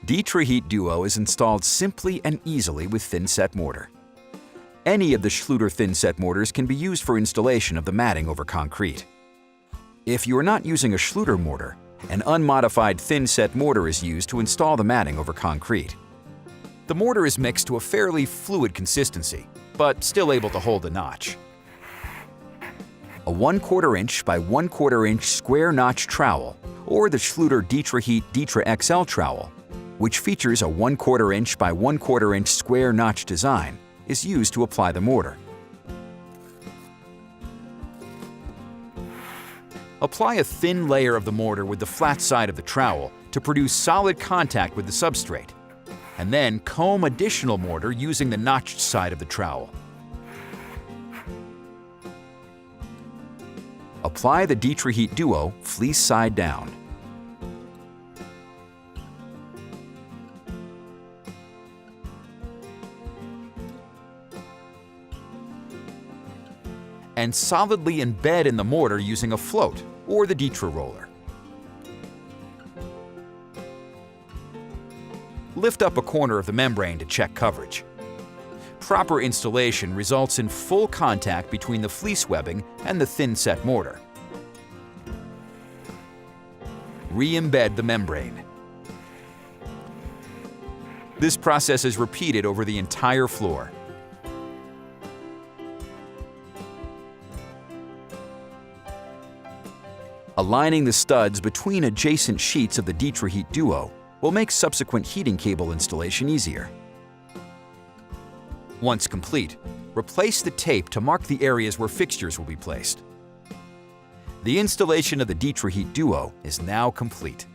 DITRA-HEAT-DUO is installed simply and easily with thin-set mortar. Any of the Schluter thin-set mortars can be used for installation of the matting over concrete. If you are not using a Schluter mortar, an unmodified thin-set mortar is used to install the matting over concrete. The mortar is mixed to a fairly fluid consistency, but still able to hold a notch. A 1/4 inch by 1/4 inch square notch trowel, or the Schluter DITRA-HEAT DITRA-XL trowel, which features a 1/4 inch by 1/4 inch square notch design, is used to apply the mortar. Apply a thin layer of the mortar with the flat side of the trowel to produce solid contact with the substrate, and then comb additional mortar using the notched side of the trowel. Apply the DITRA-HEAT-DUO fleece side down. And solidly embed in the mortar using a float or the DITRA roller. Lift up a corner of the membrane to check coverage. Proper installation results in full contact between the fleece webbing and the thin-set mortar. Re-embed the membrane. This process is repeated over the entire floor. Aligning the studs between adjacent sheets of the DITRA-HEAT-DUO will make subsequent heating cable installation easier. Once complete, replace the tape to mark the areas where fixtures will be placed. The installation of the DITRA-HEAT-DUO is now complete.